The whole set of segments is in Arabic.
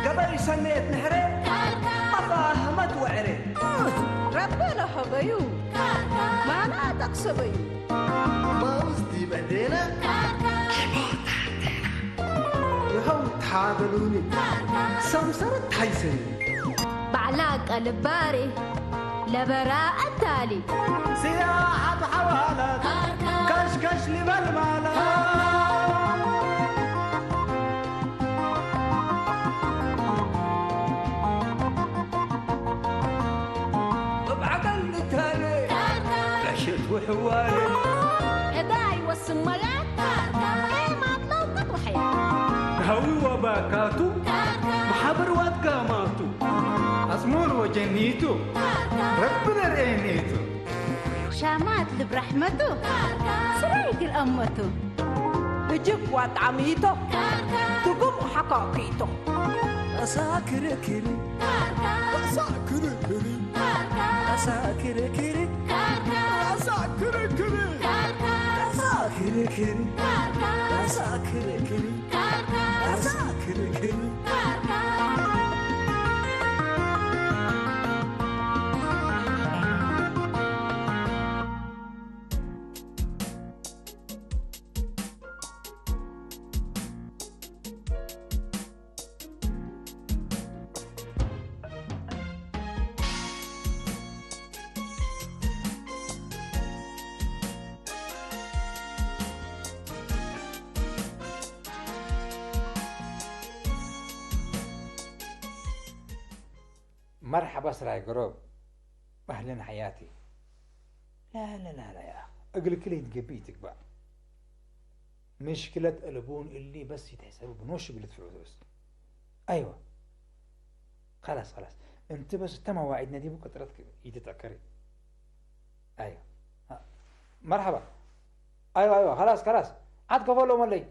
قبل سنة نحري أفاهمت وعري ربنا حبيو ما أنا تقصبيو ما وزدي بعدين يهو تحاضلوني سمسرت حيسني بعلاق الباري لبراء التالي سياحة حوالات كشكش لبالمالات بعقل تاني عشت وحوالي هداي والسمالات ايه ما طلوقت وحياة هوي وباكاتو محبر واتقاماتو أسمور وجنيتو ربنا رأينيتو شامات برحمته سريق الأمته بجيب وطعميته تقوم حقاقيته أساكر كري أساكر كري أساكر كري أساكر كري أساكر كري أساكر كري أساكر كري مرحبا اسرع قروب اهلا حياتي. لا لا لا لا يا اخي اقول كلي قبيتك بقى مشكلة البون اللي بس يتحسبوا بنوش اللي فلوس. ايوه خلاص انت بس تم مواعيدنا دي بكره ترتك يتذكري. ايوه مرحبا. ايوه خلاص عاد قبلوا ملي.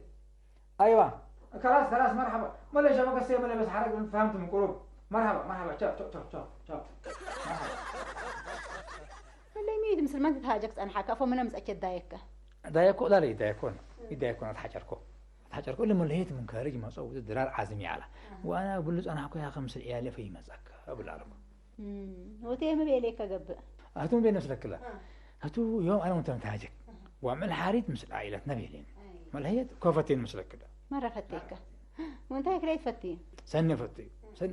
ايوه خلاص مرحبا ملي شبكه السيب ملي بس حرق فهمت من قروب. مرحبا شوف مرحبا. اللي ميد مثل ما انت تهاجكت انا حكا فمن مس اكيد دايكو لا يدايكون اتحجركو اللي ملهيت من خارج ما صوت الدرار عازمي على وانا اقول انا حكو يا 5 عيال في مزك اقول لكم وتي ما بيليك قب هاتون بين نفس الكلا هاتو يوم انا وانت متهاجك واعمل حاريت مثل عائلتنا بيلين ملهيت كوفتين مثل كده مره فتيك وانت هيك ليت فتي سنة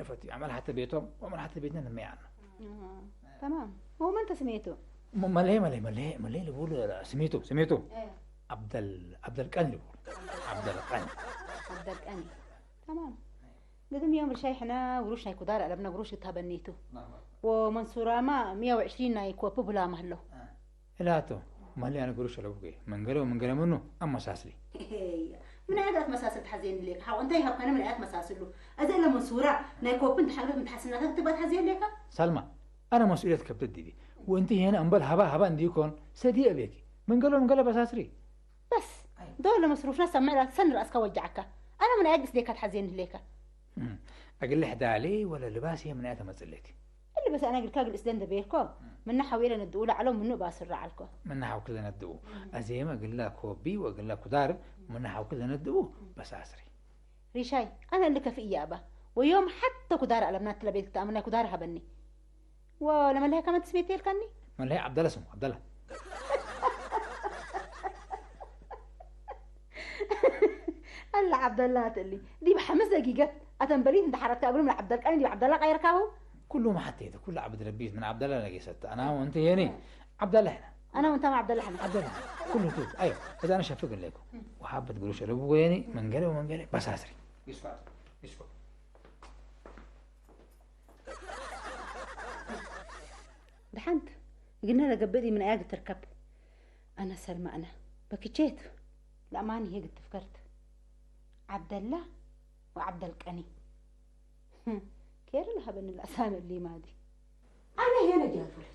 فتي عمل حتى بيتهم وعمل حتى بيتنا لما يعني تمام هو ما انت سميته ملهي اللي بيقول سميته عبد القني عبد القني تمام قدم يوم الشيحنا وروش نايكو دار قلبنا قروش تهبنيتو ومنصورة ما 120 نايكو بوبلا مهلو إلاتو مهلي أنا قروش لبوكي من قالوا منه أما ساسلي من عادات مساسل تحزين ليك حاو انت يهب كان من عادات مساسل له أزي لما منصورة نايكو بنت حلبة بنت حسناتك تبقى تحزين ليك سلمى أنا مسؤوليتك بتدي دي وانت هنا أنبال هبا نديكون سدي أبيكي من قالوا بساسري بس دول مصروفنا سمعنا سن رأسك وجعك أنا من عادس ليك تحزين ليك أقول لي حدا علي ولا لباسي من عادة مسلك اللي بس أنا أقول كاقل إسدان دبيركو من نحويلا ندقول على منو باسر عليكم من نحو كذا ندقو أزيما أقول لك هوبي وأقول لك دارب من نحو كذا ندقو بس أسري ريشاي أنا اللي كفي إيابة ويوم حتى كدار على بنات لبيت تأمنا كدار هبني ولما لها كمان تسميتي الكني من لها عبد الله اسمه عبد الله الله عبد الله تقلي دي بحمس دقيقة أتنبليت انت حركت أقول من عبد الكني دي عبد الله غيرك اهو كله ما حتى كل عبد ربيت من عبد الله لقيت انا وانت يعني عبد الله هنا انا وانت مع عبد الله عبد الله كله توت ايوه اذا انا شافق لكم وحابه تقولوا شربوا يعني من قال بس اسري يسكت دحنت قلنا له قبدي من اياك تركب انا سلمى انا بكيت لا ماني هيك تفكرت عبد الله وعبد الكني كير لها بين الاسامي اللي ما دي انا هنا جافلك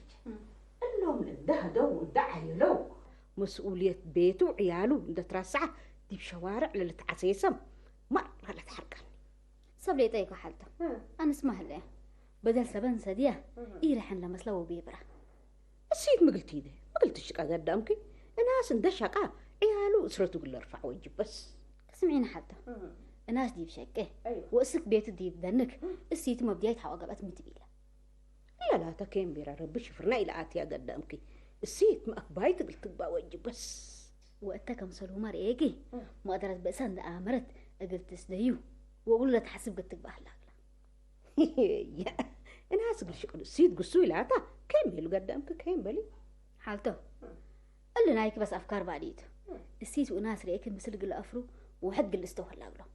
اللو يوم ده دو دعي له مسؤولية بيته وعياله ده ترسعه دي بشوارع للتعسيسم مرة لا تحركني صبلي طيق حالته أنا اسمها له بدل سبن سديه يرحن لمسلو بيبره السيد ما قلتي ده ما قلت الشقة قدامك الناس ده شقة عياله أسرته قل ارفع وجه بس تسمعين حتى الناس دي بشكه أيوة. واسك بيت دي بدنك السيت ما بداية حواقبات متبيلة لا تكين بيرا ربي شفرنا إلى آتيا قدامك السيت ما أكبايت قلت تبا وجه بس وقتها كم سلومار إيجي ما قدرت بأسان ده آمرت قلت تسديو وأقول له تحسب قلت تبقى يا الناس قل شغل السيد قصوي لاتا كين بيلو قدامك كين بلي حالته قال لنا هيك بس أفكار بعديد السيت وناس ريك مثل قل أفرو وحد قل استوى لاغلو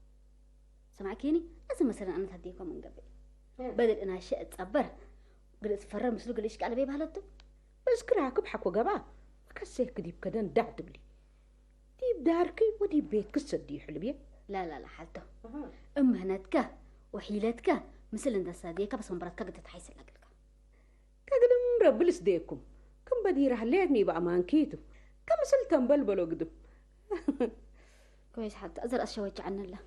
سمعكيني لازم مثلا أنا تهديكم من قبل بدل أنا أشياء تصبر قلت تفرر مثل قل إيش على بيب هالتو بس كراك بحك وقبا كسيك كديب كدن دعت بلي ديب داركي وديب بيت كسر دي حلبيه لا حالته مهنتك وحيلتك مثل انت صديقة بس مبرتك قد تحيس لك كقدم رب لسديكم كم بدير هليتني بأمان كيتو كم سلتن بلبلو قدم كويس حتى أزر أشويج عن الله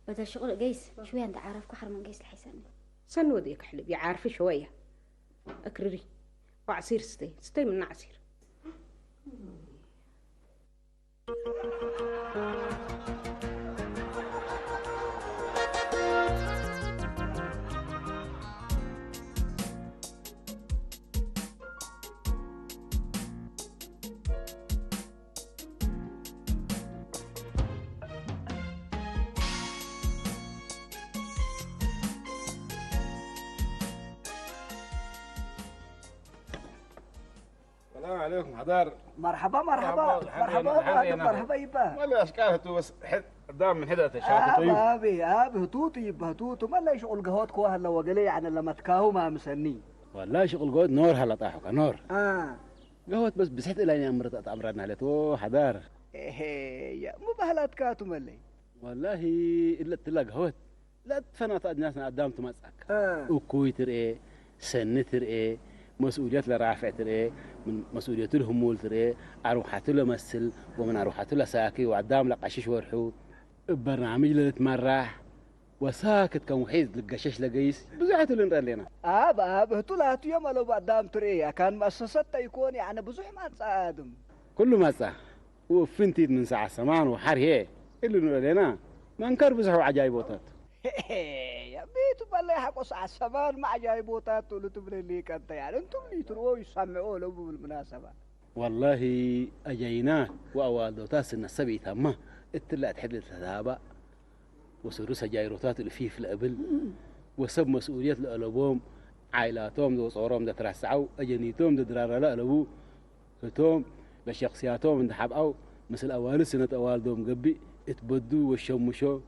بدل شغل قيس شوية أنت عارف كحر من قيس الحيساني سنو ديك حلبي عارفة شوية أكرري وعصير ستي من عصير السلام عليكم حضار. مرحبا مرحبا يبا ولا اشكالته بس قدام من حدة الشاطئ طيب ابي هتوتي يبا هتوتو ما لا شغل قهوت كوه هلا وقلي يعني لما تكاهو ما مسني والله شغل قهوت نور هلا طاحك نور قهوت بس بسحت إلى أمرت أمرنا على تو حضار ايه يا مو بهلات كاتو ملي والله إلا تلا قهوت لا تفنى الناس قدام تمسك وكوي ترى سن ترى مسؤوليات لرافع ترى من مسؤوليات الهمول ترى أروحات له مسل ومن أروحات له ساكي وقدام لقشش ورحو برنامج لتمرح وساكت كم وحيد لقشش لقيس بزحت اللي لنا اب طلعت يوم لو قدام ترى كان مؤسسات يكون يعني بزح ما تصادم كل ما صح وفنتي من ساعة سمان وحر هي اللي نقول لنا ما نكر بزحوا عجايبوتات يا بيتو بالله حقص على السمان مع عجايبوتات اللي تبني ليك انت يعني انتم اللي تروحوا يسمعوا له بالمناسبة والله أجينا وأوالدوتات سن السبي تمه اتلا تحدث الهابا وسروس جايروتات اللي فيه في القبل وسب مسؤولية لألبوم عائلاتهم دو صورهم دا ترسعوا أجنيتهم دا درارة لألبو فتهم لشخصياتهم دا حبقوا مثل أوال سنة أوالدهم قبي اتبدوا والشمشوا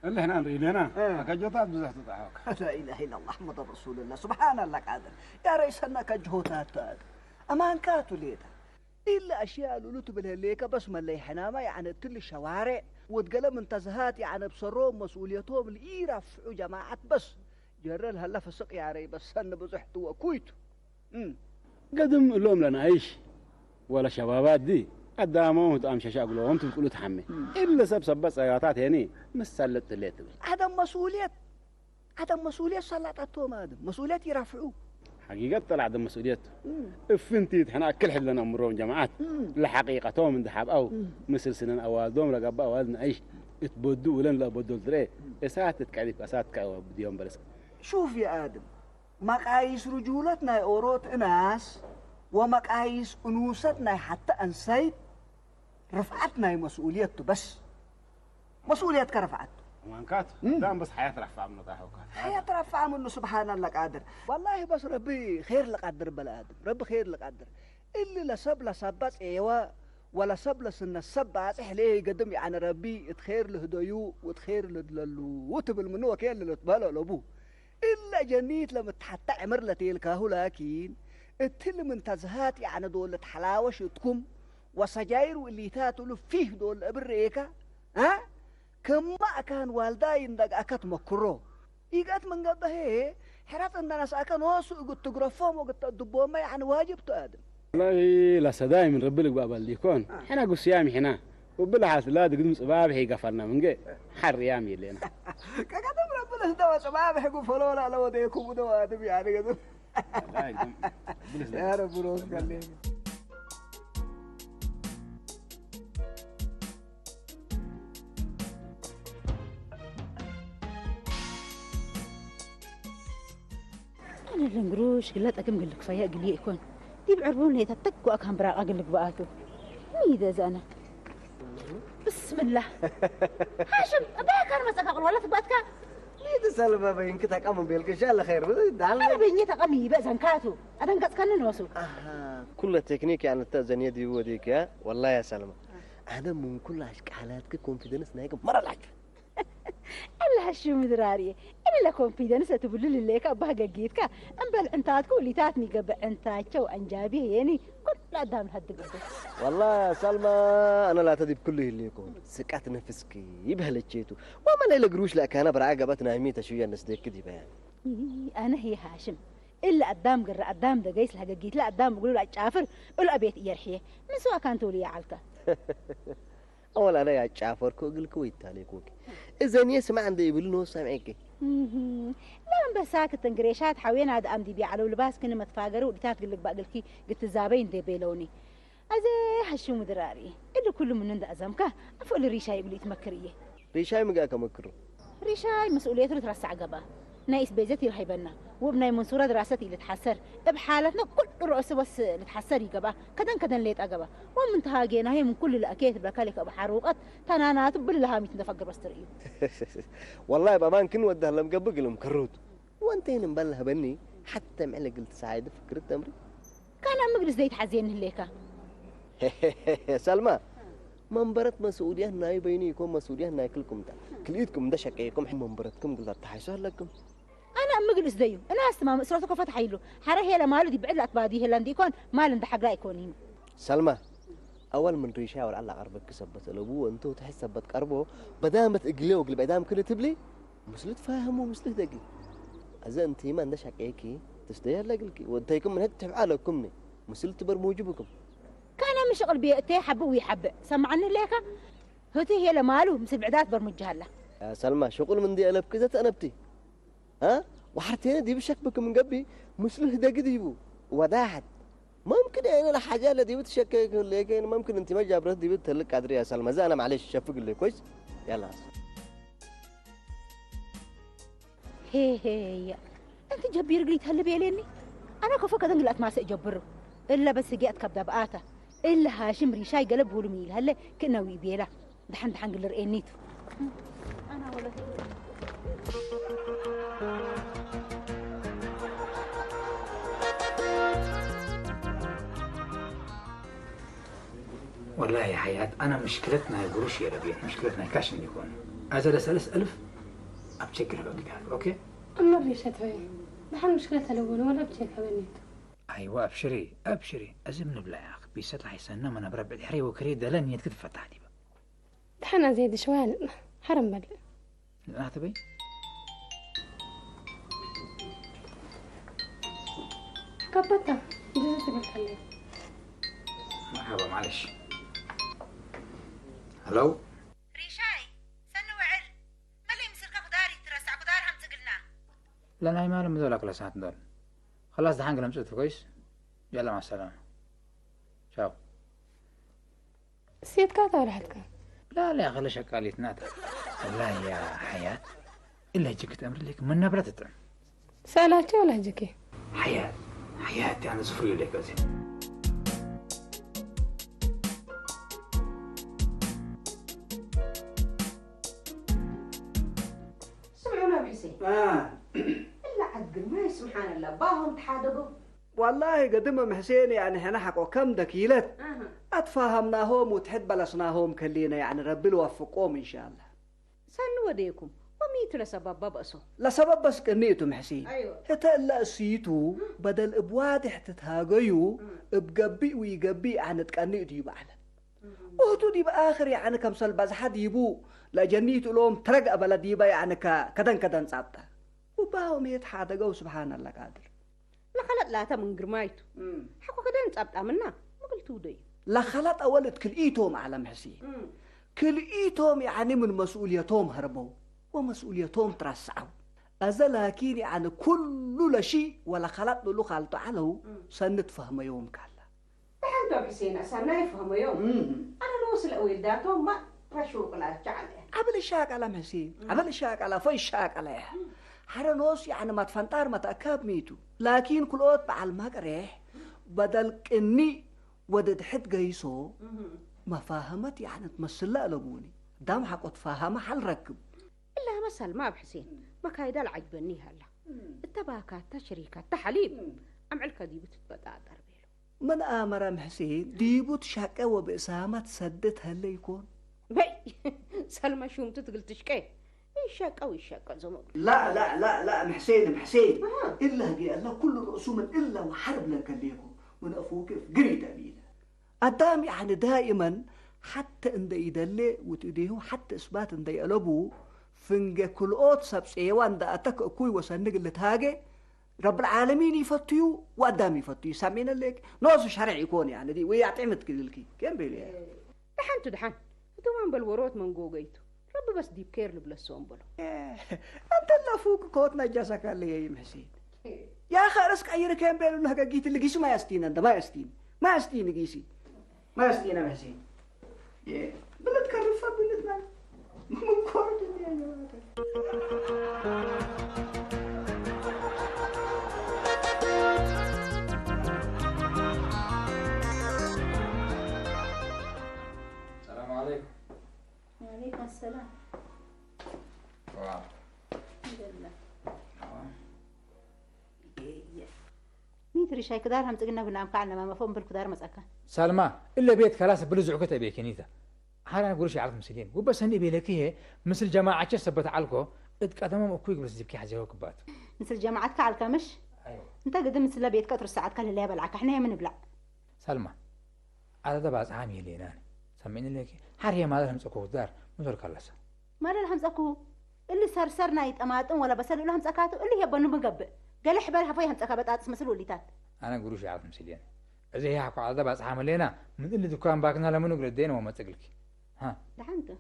اللي احنا نريد لنا كجوتات بزحت تضحك لا اله الا الله محمد رسول الله سبحان الله قادر يا ريس انك جهوتات امان كاتو ليتا الا اشياء لولوتو بالهليكا بس ما اللي حنامه يعني تل الشوارع وتقلم منتزهات يعني بصروم مسؤوليتهم اللي يرفعوا جماعات بس جرل هلا فسق يا ري بس انا بزحتوا وكويتو قدم لهم لنا ايش ولا شبابات دي قدامهم تقام شاشة قلوهم تقولوا تحمي إلا سب بس آياتات هني مسلت اللي تبي عدم مسؤولية سلطتهم هذا مسؤولية يرفعوه حقيقة طلع عدم مسؤوليته فنتي احنا كل حد لنا أمرهم جماعات لحقيقتهم من دحاب أو مثل سنن أوالدهم لقبا أوالدنا عيش اتبدوا ولن لا بدوا ترى إسات تكعدي إسات كأو بديهم برس شوف يا آدم مقاييس رجولتنا أوروت ناس ومقاييس أنوثتنا حتى أنسيت رفعتنا مسؤوليته بس مسؤوليتك رفعت وانكات دام بس حياة رفع منه طاحوك حياة رفع منه سبحان الله قادر والله بس ربي خير لك قدر بلا آدم ربي خير لك قدر اللي لسب لسبات ايوا ولا سب لسن السبات احليه قدم يعني ربي اتخير له ديو وتخير له دللو وتبل منه كيل اللي تبالو لابوه إلا جنيت لما تحتى عمر لتيلكاهو لكن التل من تزهات يعني دولة حلاوش تكم وسجاير واللي تاتلو فيه دول بريكا ها كما كان والداي اندق اكت مكرو يقات من قبه حرات ان الناس اكن واسو قد تقرفهم وقد تدبوهم يعني واجب تقدم والله لا سداي من رب لك بابا اللي يكون حنا قصيامي حنا وبالحاس لا دقدم صبابحي قفلنا من جي حر يامي لنا كقدم ربنا دوا صباح يقول فلولا لو ديكم دوا ادم يعني قدم يا رب روح قال لي أنا اللي نقروش قلت أكم قلك فيا قلي يكون دي بعربون هي تتك وأكهم براء قلك بقاتو ميدا زانا بسم الله هاشم أباك أنا مسألة ولا تبغتك ميدا سلمى بينك تقام بيلك إن شاء الله خير أنا بيني تقامي بقى زنكاتو أنا نقص كان نوسو كل التكنيك يعني التزنية دي وديك يا والله يا سلمى أنا من كل حالاتك كونفيدنس نايك مرة لك الله هالشو مدراري إلا لكم في دنسة تقول لي ليك أبها جيتك أم بل أنتاتكو اللي تاتني قبل أنتاتشو أنجابي يعني كل لا دام هالدقة والله يا سلمى أنا لا تدي بكله اللي يكون سكعت نفسك يبها لجيتو وما لا قروش لك أنا برعقبتنا ميتة شوية الناس ديك كذي بيان أنا هي هاشم إلا قدام قرر قدام دقيس لها جيت لا قدام يقولوا لا جعفر ولا أبيت يرحيه من سواء كان تولي علكه أول أنا يا جعفر كوجل كويت عليك كوك إذا يسمع عندي يقول له سامعك لا بس ساكت تنقريشات حوين هذا أمدي بيعلو لباس كنا متفاجروا وديتات قلك بقى كي قلت الزابين دي بيلوني أزي هالشو مدراري إلا كل من عند أزمكه أفعل الريشاي يقول يتمكريه ريشاي مقاك مكرو ريشاي مسؤوليته ترسع قبا نايس بيزتي رهيبنا وابناي منصورة دراستي اللي تحسر بحالتنا كل رؤوس بس اللي تحسري قبا كدن ليت أقبا ومن تهاجينا هي من كل الأكيد بكالك أبو حروقات تنانات بالله ميت نفكر بس تريو والله بأمان كن وده لم قبق لهم كروت وانتين مبلها بني حتى معلق قلت سعيد فكرت أمري كان مجلس زيت حزين هليكا سلمى منبرت مسؤوليه ناي بيني يكون مسؤوليه ناي كلكم ده كليتكم ده شقيكم منبرتكم قلت تحيسوا لكم انا مجلس ديو انا استمع اسرتك فتحي له حره هي لمالو دي بعد اكبادي هلاندي يكون مال عند حق لا يكون هنا سلمى اول من ريشا ولا على قربك كسبت الابو انتو تحس بت قربه بدامت اقلي وقلب ادام كل تبلي مسلت فاهموا مسلت دقي اذا انت ما عندش حقيقي تستاهل لك وانت يكون من هد تفعلكم مسلت برموجبكم كان مش شغل بيئتي حب ويحب سمعني ليك هتي هي لمالو مسبعدات برمجها له يا سلمى شغل من دي قلب كذا تنبتي ها وحرتين دي بشك بك من قبي مسلت دقي ديبو وداحت ممكن يعني الحاجه اللي دي بتشكك لكن ممكن انت ما جابرت دي بتهلك قادر يا سلمى زي انا معلش شفق لي كويس يلا هي انت جبير قلي تهلبي ليني انا كفك دنقلت ما سجبره الا بس جيت كبدا بقاته الا هاشم ريشاي قلب هو الميل هلا كنا ويبيلا دحن قل رئينيتو انا ولا والله يا حياة أنا مشكلتنا يا قروش يا ربيع مشكلتنا كاش يكون أزل أسألس ألف أبشكل بقى أوكي أما ريشة وين نحن مشكلتها الأولى ولا بشكل بنيت أيوة أبشري أزم نبلا يا أخي بيسات حيسنا ما أنا بربع حري وكريدة لن يتكتب فتح دي بقى دحنا زيد شوال حرم بل لا تبي كبتها جزء بالخلي مرحبا معلش هلو ريشاي سنو وعل ما اللي مسير كقداري ترسع قدار هم تقلنا لا أنا ما لهم ذولا كل ساعات دول خلاص دحين قلنا مسؤول كويس يلا مع السلامة شاو سيد كاتا ولا حدك لا يا أخي لا شكالي تناتا والله يا حياة إلا جكت أمر لك من نبرة تطعم سألاتي ولا هجكي حياتي أنا صفري لك أزين إلا عقل ما سبحان الله باهم تحادقوا والله قدمهم حسين يعني احنا حقوا كم دكيلت اتفاهمناهم وتحد بلصناهم كلينا يعني ربي يوفقهم ان شاء الله سنوا وديكم وميت لسبب ببأسوا لسبب بس كنيتم حسين أيوة هتا لا سيتو بدل ابواد حتتهاجيو بقبي ويقبي عن تقنيت يبعنا وهتو دي باخر يعني كم سل بزحد يبو لا جنيت لهم ترق بلد يبا يعني كدن صابته وباهم يتحادقوا سبحان الله قادر نحن خلط لاتا من قرمايتو حقو كده نصبطا منا ما قلتو دي لا خلط أولد كلئيتهم على محسين كلئيتهم يعني من مسؤوليتهم هربوا ومسؤوليتهم ترسعوا أذا لكن يعني كل شيء ولا خلط له خلط على سنت فهم يوم كلا حنتو حسين أسانا يفهم يوم أنا نوصل أولداتهم ما رشوق لا جعله عمل الشاك على محسين عمل الشاك على في الشاك عليه حرنوس يعني ما تفنطار ما تأكاب ميتو لكن كل وقت بعد ما قريح بدل إني ودد حد جيسو ما فاهمت يعني تمثل لا لقوني دام حق تفهم حل ركب إلا مسألة ما بحسين ما كايدا العجبني هلا التباكات تشريكات تحليب أمعلك ديبو تتبدأ دربيلو من آمر محسين ديبو تشاكا وبإسامة تسدت هلا يكون بي سلمى شوم تتقل تشكي الشاكا والشاكا زمر لا لا لا لا محسين إلا هجي الله كل الرسوم إلا وحرب لك ليكم من أفوك في قريت أبينا قدام يعني دائما حتى إن يدلي وتديه حتى إثبات إن يقلبوا فنجا كل أوت سبس إيوان دا أتك أكوي وسنج اللي تهاجي رب العالمين يفتيو وقدام يفتيو سامين لك ناس شرع يكون يعني دي ويعتمد كذلكي كم بيلي دحان دوام بالوروت من جوجيتو رب بس ديب كير لبلسون بلو أنت اللي فوق كوت نجاسك اللي يا محسين يا أخي رزق أي ركان بيلو لها جيت اللي جيسي ما يستين أنت ما يستين جيسي ما يستين يا محسين بلد كرفة بلدنا من كورد يا جماعة السلام عليكم. وعليكم السلام. واو. الحمد لله. نيتري شاي كدار هم تقلنا بنام قعنا ما مفهوم بالكدار مسأكا سلمى إلا بيت كلاس بلزع كتب بيك نيتا حالا أقول شيء عارف مسلين وبس هني بيلكيه مثل جماعة سبت علكو اتقدموا مكوي بس جيبكي حزيوك بات مثل جماعتك على الكمش أيوة أنت قدم مثل بيت كتر الساعات كل اللي بلعك إحنا من بلع سلمى هذا ده بعض عامي لينان سميني لك حريه ما لهم سكوت دار مثل كلاسة ما لهم سكو اللي صار نايت أماتم ولا بس لهم سكاتو اللي هي بنو مقبل قال حبالها فيهم سكابات اسم مسلو اللي تات أنا أقول شيء عارف مسلين إذا هي حكوا على ده بعض عامل لينا من اللي دكان باكنا لما نقول الدين وما تقلك ها دحنت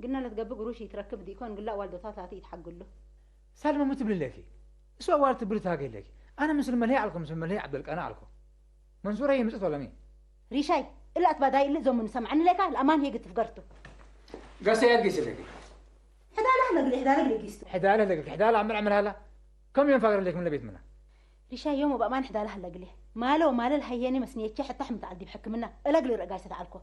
قلنا له تقبل قروش يتركب ديكون قل لا والده ثلاثة يتحق له سلمى ما تبلي لك سواء والد تبلتها قال لك أنا مثل ملهي عليكم مثل ملهي عبد القناع عليكم منصور هي مسألة ولا مين ريشاي إلا أتبع داي اللي زوم من سمعني لك الأمان هي قد فقرته قصي يدقيس لك حدالة قيستو حدالة عمل هلا كم يوم فقر لك من البيت منها ريشاي يوم بأمان حدالة هلا قليه ماله ومال الهياني مسنيتش حتى حمد عدي بحكم منه إلا قلي رقايسة تعالكو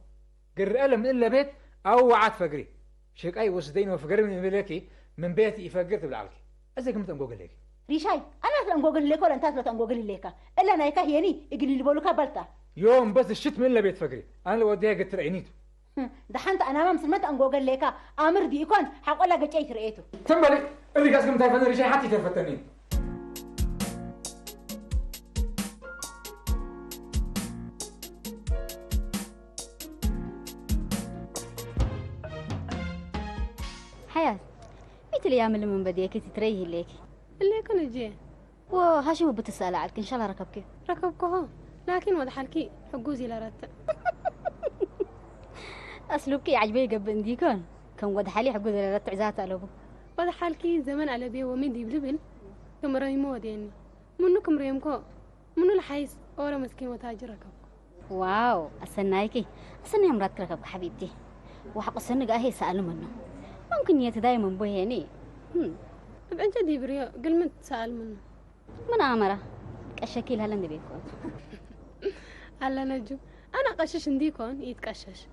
قرأ من إلا بيت أو وعد فقري شيك أي وسدين وفقر من ملكي من بيتي فقرت بالعلك أزاي قمت أنقوق لك ريشاي أنا أنقوق لك ولا أنت أنقوق لك إلا أنا يكاه ياني يقلي اللي بقولك بلتا يوم بس الشت من إلا بيت فقري أنا اللي وديها قلت رأينيته دحنت أنا ما مسلمت أنقوق لك أمر دي يكون حقول لك جاي رأيته تنبلي اللي قاسكم تايفن ريشاي حتى تفتنين حياة ميت الأيام اللي من بديك تتريه ليك اللي كان جي وهاشم بتسأل عنك إن شاء الله ركبك ركبكه لكن وضح حالكي حجوزي لرت أسلوبك عجبي قبل ديكون كان وضح حالي حجوز لرت عزات على أبو وضح حالكي زمان على بيه ومدي بلبن كم ريمود يعني منكم ريمكو منو الحيس أورا مسكين وتاجر ركب واو السنايكي السنة مرات ركبك حبيبتي وحق السنة قاهي سألوا منه ممكن يتدايما بوهيني أنت دي بريو قل من تسأل منه من آمرة الشكل هلا ندي بيكون على نجو أنا قشش نديكون يتقشش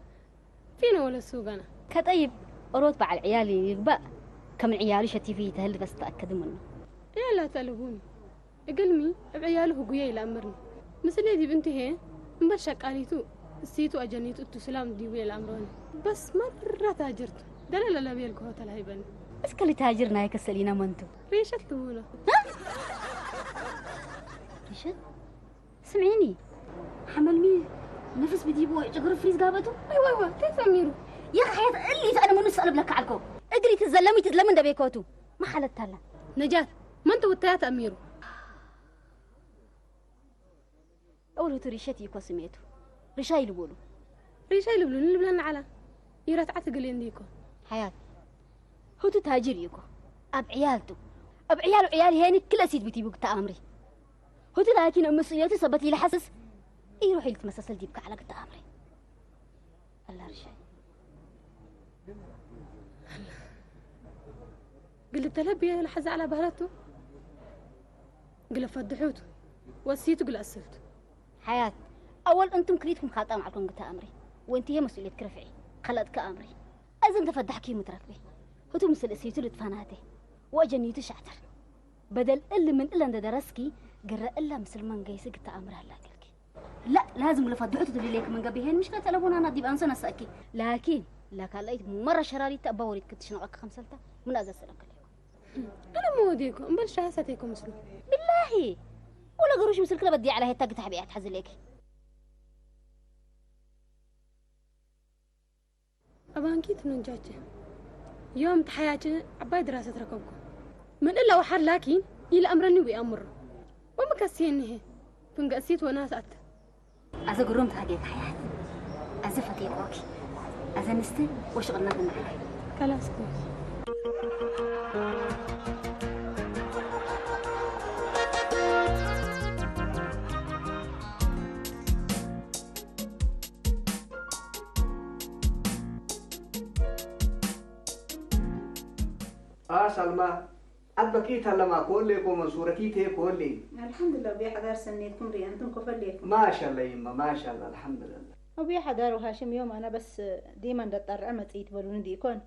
فينا ولا السوق أنا كطيب أروت بعد عيالي يقبأ كم عيالي شتي فيه تهل بس تأكد منه إيه لا تقلبوني قلمي بعياله قوي لأمرني مثل يدي بنتي هي مبشك قاليتو السيتو أجنيتو التسلام ديوي الأمراني بس مرة تاجرت دلالة لا بيلقوا هوتل هيبني بس كلي تاجرنا هيك السلينا منتو ريشة تقوله ريشة سمعيني حمل مين نفس بديبو جقر فريز قابته أيوة كيف أميرو يا حياة اللي أنا منو سألب لك عليكم اقري تزلمي ده بيكوتو ما حلت هلا نجاة ما أنت والتلاتة أميرو أول هو ريشتي يكو سميته ريشاي لبولو ريشاي اللي بلنا على يرات عتقلين ديكو حياة هو تهاجر يكو أب عيالته أب عيالي هاني كل أسيد بتي بوقت أمري هو لكن المسؤوليات صبتي لحسس يروح يتمسس الديبك على قد أمري الله رشاي قلت تلبي لحز على بهرته قل فضحوته وسيته قل أسفته حياة أول أنتم كريتكم خاطئة معكم قد أمري وأنت هي مسؤولية كرفعي خلتك أمري أزم تفضحكي متركبي هو مثل أسيته اللي تفاناته وأجنيته شعتر بدل اللي من إلا درسكي قرأ إلا مسلمان قيس قد أمر هلا قلكي لا لازم لفضحوته تدري ليك من قبيهين مش كانت ألبونا أنا ديب أنسى نسأكي لكن لك لقيت مرة شراري تأبوري كنت شنوعك خمسلتا من أزل سلك أنا مو ديكم أمبل شهستيكم مسلو بالله ولا قروش مسلك لا بدي على هي تاق تحبي أتحزن ليكي أبانكيت من جاجة يوم تحياتي عباي دراسة ركبكم من إلا وحر لكن إلى أمرني ويأمر وما كسينه فنقسيت وناس أت أزا قروم تهاجيك حياة أزا فتيك وكي أزا نستي وشغلنا بنا خلاص كويس سلمى أبكيت هلا ما كل لكم منصورتي تي كل الحمد لله بيا حدار سنيتكم ري أنتم كفل ليكم ما شاء الله يما ما شاء الله الحمد لله وبيا حدار وهاشم يوم أنا بس ديما دطر أمت يتبلون ديكون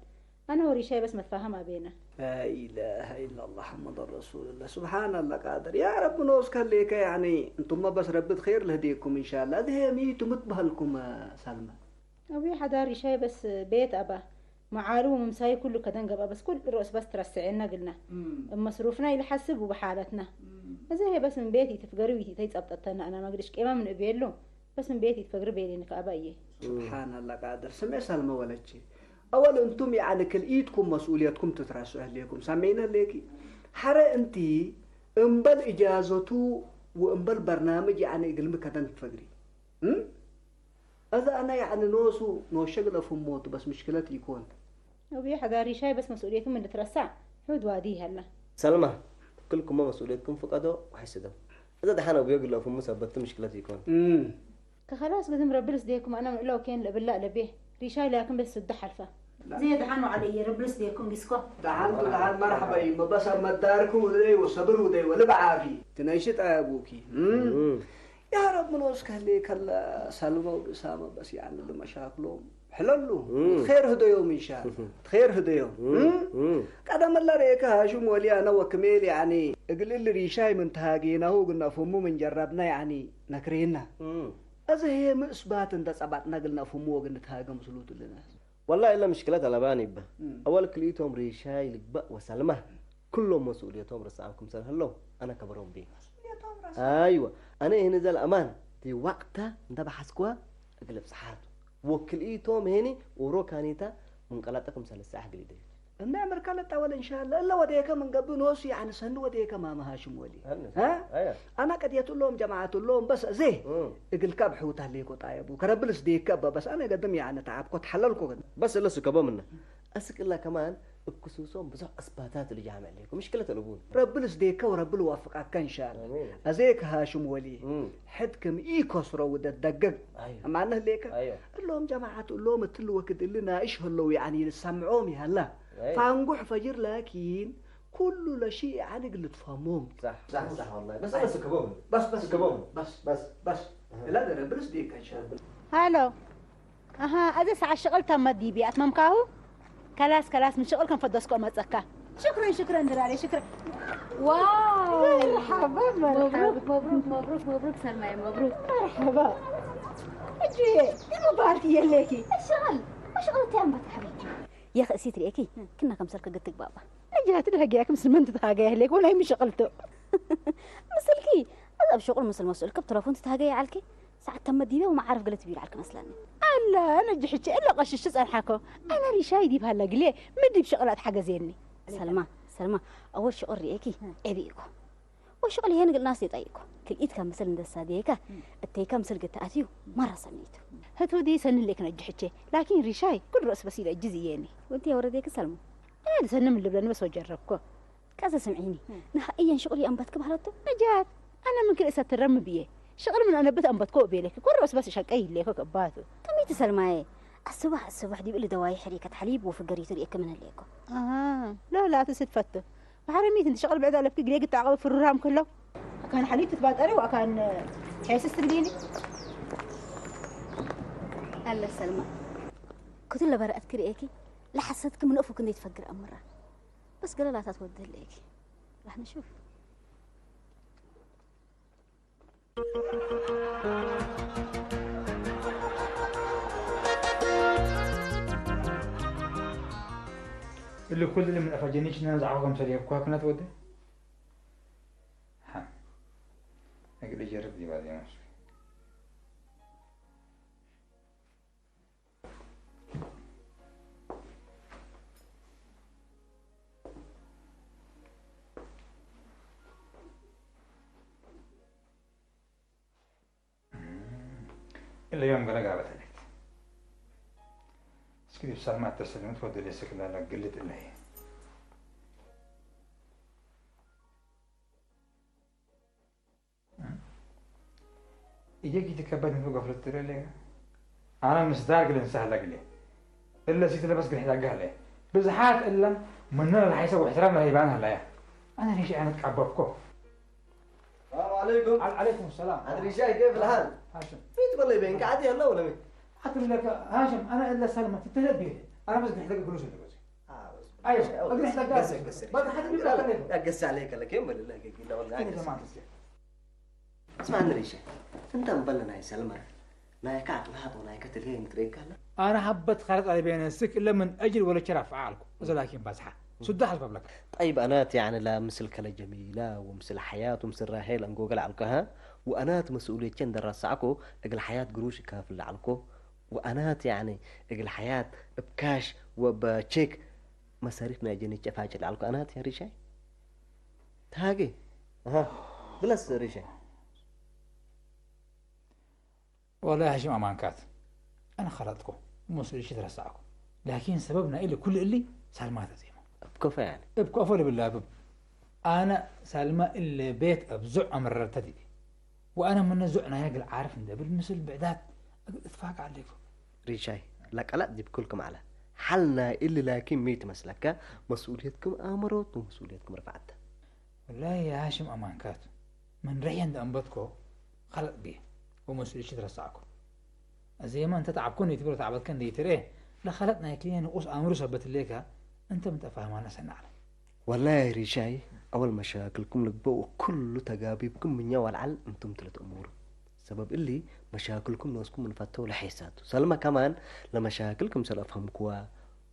أنا وري شيء بس متفاهمة بينا لا إله إلا الله محمد رسول الله سبحان الله قادر يا رب نوسك ليك يعني أنتم ما بس ربت خير لهديكم إن شاء الله ده ميت متبهلكم سلمى وبيا حدار شيء بس بيت أبا معالوم مساي كله كدن قبا بس كل رؤوس بس ترسعنا قلنا مصروفنا يحسب وبحالتنا زي هي بس من بيتي تفقري ويتي تيتسبطتنا انا ما ادريش كيما من ابيلو بس من بيتي تفقري بينك ابايه سبحان الله قادر سمع سلمى ولدتي اول انتم يعني كل ايدكم مسؤوليتكم تتراسوا اهليكم سامعين ليكي حرا انتي انبل اجازته وانبل برنامج يعني قلمك كدن تفقري هذا انا يعني نو شغله في موت بس مشكلتي يكون وبيا حداري شاي بس مسؤوليتكم من ترسع حود وادي هلا سلمى كلكم ما مسؤوليتكم فقدوا وحسدوا إذا دحنا وبيقول له في مسبت مشكلتي يكون كخلاص بدهم ربلس ديكم أنا لو كان بالله لبيه ريشاي لكن بس الدحلفة زي دحانوا علي ربلس ديكم ديسكو دحان مرحبا يما بس ما داركوا ودي وصبروا ودي ولا بعافي تنايشت أبوكي يا رب من وسك ليك هلا سلمى وأسامة بس يعني المشاكلهم حللوا خير هديهم إن شاء الله خير هديهم قدم الله ريك هاشم ولي أنا وكميل يعني قل اللي ريشاي من تهاجينا هو قلنا فمو من جربنا يعني نكرينا أذا هي مصبات أنت صبتنا قلنا فمو قلنا تهاجم سلوت لنا والله إلا مشكلة على باني به أول كليتهم ريشاي لقبا وسلمى كلهم مسؤوليتهم رسالكم سهل هلو أنا كبرهم بيه أيوة أنا هنا ذا الأمان في وقتها أنت بحسكوا أقلب صحاته وكليتهم هني وروكانيتا من قلاتكم سال الساعة قليدة النعمر كانت أول إن شاء الله إلا وديك من قبل نوسي يعني سن وديك ما مهاشم ولي ها أنا قد يتقول لهم جماعة لهم بس زي اقل كبحوا تهليكوا طيبوا كربلس ديك كبا بس أنا قدم يعني تعبكوا تحللكوا قدم بس إلا سكبا منا أسك إلا كمان بخصوصهم بزح أثباتات اللي جامع عليكم مشكلة الأبون ربلس ديك ورب الوافقك إن شاء الله أزيك هاشم ولي حدكم إيكسروا وده دقق معناه ليك اللهم جماعة اللهم تلو وكد لنا إيش هلو يعني سمعومي هلا فانقح فجر لكن كل شيء عن اللي تفهمون صح والله بس أنا سكبوهم بس لا ده ربلس ديك إن شاء الله هالو أها هذا ساعة شغل تم ديبي أتمم كاهو كلاس من شغلكم فدسكم ما تزكى شكرا دراري شكرا واو مرحبا مبروك سلمى مبروك مرحبا اجي المبارتي يليكي الشغل وشغلتي عم حبيبتي يا اخي سيتري اكي كنا كم سلكه قلت لك بابا جات لها مثل ما انت تهاجيه لك ولا هي مش شغلته مسلكي هذا بشغل مثل مسؤول كب تلفون تتهاجي عليكي ساعة تم ديبه وما عارف قلت بير عليك مثلا لا انا جحتي الا قشش تسال حكو انا ريشاي دي بهلا قليه مدي بشغلات حاجه زيني سلمى اول شغل ريكي ابيكو وشغلي هنا الناس يطيقوا كل إيد كان مثل ندسا ديكا التيكا مثل قلت أتيو مرة سميته هتو دي سن اللي كنا جحتي لكن ريشاي كل رأس بس إلى جزياني وانت يا ورد ديك سلمى هذا سن من اللبنان بس وجربكو كذا سمعيني نهائيا شغلي أنبتك بهالطو نجات أنا ممكن أسات الرم بيه شغل من أنا بت أنبتكو بيلك كل رأس بس شق أي ليكو كباتو تميت سلمى الصبح دي بقول دواي حريكة حليب وفقريتو ليك من الليكو لا تسد فتو وحرميت انت شغل بعد لك قليق تعقب في الرام كله كان حليب تتبات أري وكان حيس استرديني الله سلمى كنت لا برا أذكر إيكي لحسيتك من أفق إني تفكر أمره بس قال لا تتودد ليكي رح نشوف اللي كل اللي من أفاجنيش ناس عاقم سريع كوها كنا تودي ها أقول أجرب دي بعدين ماشي إلا يوم قال قابت عليك سكري بصار ما تسلم تودي لي سكلا لا قلت إلا هي يجي تكبرني فوق قفلت لي أنا مصدار قلنا سهل قلي إلا سيت لبس قلنا حدا قال بزحات إلا مننا اللي حيسوي احترامنا يبان هلا أنا ليش أنا كعببكم السلام عليكم. عليكم السلام. أدري شاي كيف الحال؟ هاشم. مين تقول لي بينك عادي هلا ولا مين؟ أقول لك هاشم أنا إلا سلمى تتهد بيه أنا بس قلت لك فلوس اللي بس. أيوه أقول لك قصر بدي حد يقول لا قص عليك هلا كم ولا لا والله كذا جماعة اسمع أدري شاي أنت مبلنا يا سلمى لا يكعت لهذا ولا يكتل هي نتريك هلا. أنا حبت خالد على بين السك إلا من أجل ولا شرف عالكم لكن بزحة. سد حسب لك. طيب أنات يعني لا مثل كلا جميلة ومثل حياة ومثل راهيل أنجوجل علكها وأنات مسؤولية كندر راسعكو أجل حياة قروش كافل علكو وأنات يعني أجل حياة بكاش وبتشيك مصاريف ما جني تفاجل علكو أنات يا ريشاي تاجي بلس ريشاي والله هاشم أمانكات أنا خلطكم مسؤولية شد راسعكم لكن سببنا إلي كل اللي سلمى تزيمه بكفى يعني بكفى بالله بب أنا سلمى اللي بيت أبزع أمر تدي وأنا من زعنا يقل عارف إن ده بالمثل بعدات اتفاق عليكم ريشاي لك لا دي بكلكم على حلنا اللي لكن ميت مسلكة مسؤوليتكم آمرت ومسؤوليتكم رفعتها والله يا هاشم أمانكات من ريح عند أنبتكم خلق بيه ومسؤولية شد راسعكم زي ما أنت تعبكوني تقول تعبت كان دي تريه لا خلقنا يكلين وقص أمر سبت ليك أنت متفاهم أنا سنعلم والله يا ريشاي أول مشاكلكم لك بقوا كل تجابيبكم من يوال على أنتم ثلاث أمور سبب اللي مشاكلكم ناسكم من فتو لحيسات سلمى كمان لمشاكلكم سل أفهمكوا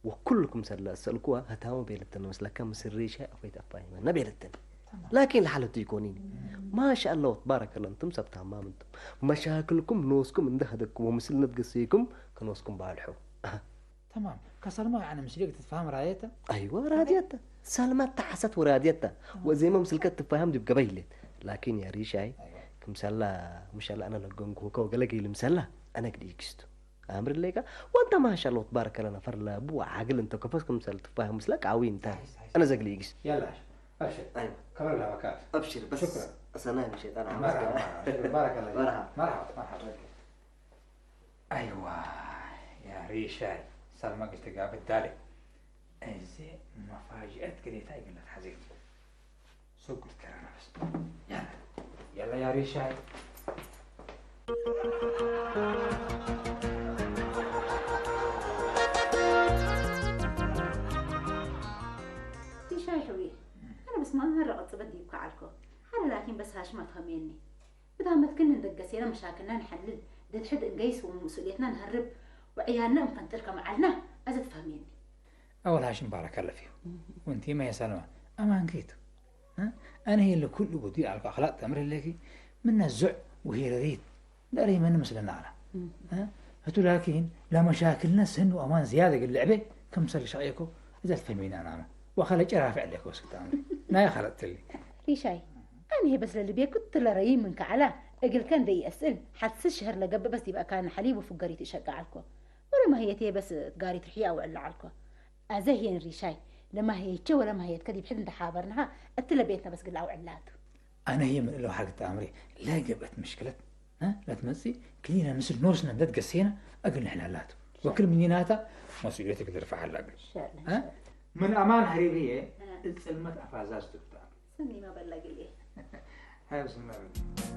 وكلكم سل أسألكوا هتاهم بيلتنا مثل كم سر ريشاي أفيد أفهمها نبيلتنا لكن الحالة تيكونين ما شاء الله تبارك الله أنتم سبتها ما أنتم مشاكلكم ناسكم من دهدكم ومثل نتقصيكم كناسكم بالحو تمام كسلمى يعني مسليك تتفهم رايته أيوة راديته سلمى تحست وراديته وزي ما مسلكت تفهم دي بقبيلة لكن يا ريشاي كمسلا مش أنا لقونك وقلقي المسلا أنا قد يكستو أمر الليك وأنت ما شاء الله تبارك الله نفر لا بو عقل أنت كفاس مسلا تفهم مسلك عوين تاني أنا زقلي يكست يلا أبشر أيوة كبر الهواكات أبشر بس شكرا أصلا شيطان مرحبا بارك الله مرحبا مرحبا أيوة يا ريشاي سلمى قلت قابل تالي زي مفاجأة قريتها قلت حزين سوق قلت كرنا بس يلا يا ريشاي ريشاي حبيبي أنا بس ما هرقت بدي يبقى عليكم حالا لكن بس هاش ما تفهميني بدها ما تكن ندقسينا مشاكلنا نحلل ده تحد نقيس ومسؤوليتنا نهرب وعيالنا مفنتركة معلنا أزا تفهميني أول هاشم بارك الله فيه وانتي ما يا سلمى أما نكيتو أنا هي اللي كل بدي على أخلاق تمر الليكي من الزع وهي ريد لا ري من مثلنا على هتو لكن لا مشاكلنا سن وأمان زيادة اللعبة كم صار شايكو إذا تفهمين أنا وخلي جرافع عليك وسكت أمري ما يخلت لي ريشاي أنا هي بس اللي بيه كنت لريم منك على أجل كان دي أسئل حتى الشهر لقب بس يبقى كان حليب وفقاري تشجع عليكم ولا ما هي تي بس تقاري تحيا أو إلا عليكم أزهي الريشاي لما هي تشو ولا ما هي تكذب حد انت حابرنها أتلا بيتنا بس قلعوا علاته أنا هي من له حاجة عمري لا جبت مشكلة لا تمسي كلينا مثل نورسنا ندت قسينا أقل نحن علاته وكل منيناتها مسؤوليتك ترفعها الأقل من أمان هريبية تسلمت أفازاز تبتع سني ما بلغ لي هاي بسم الله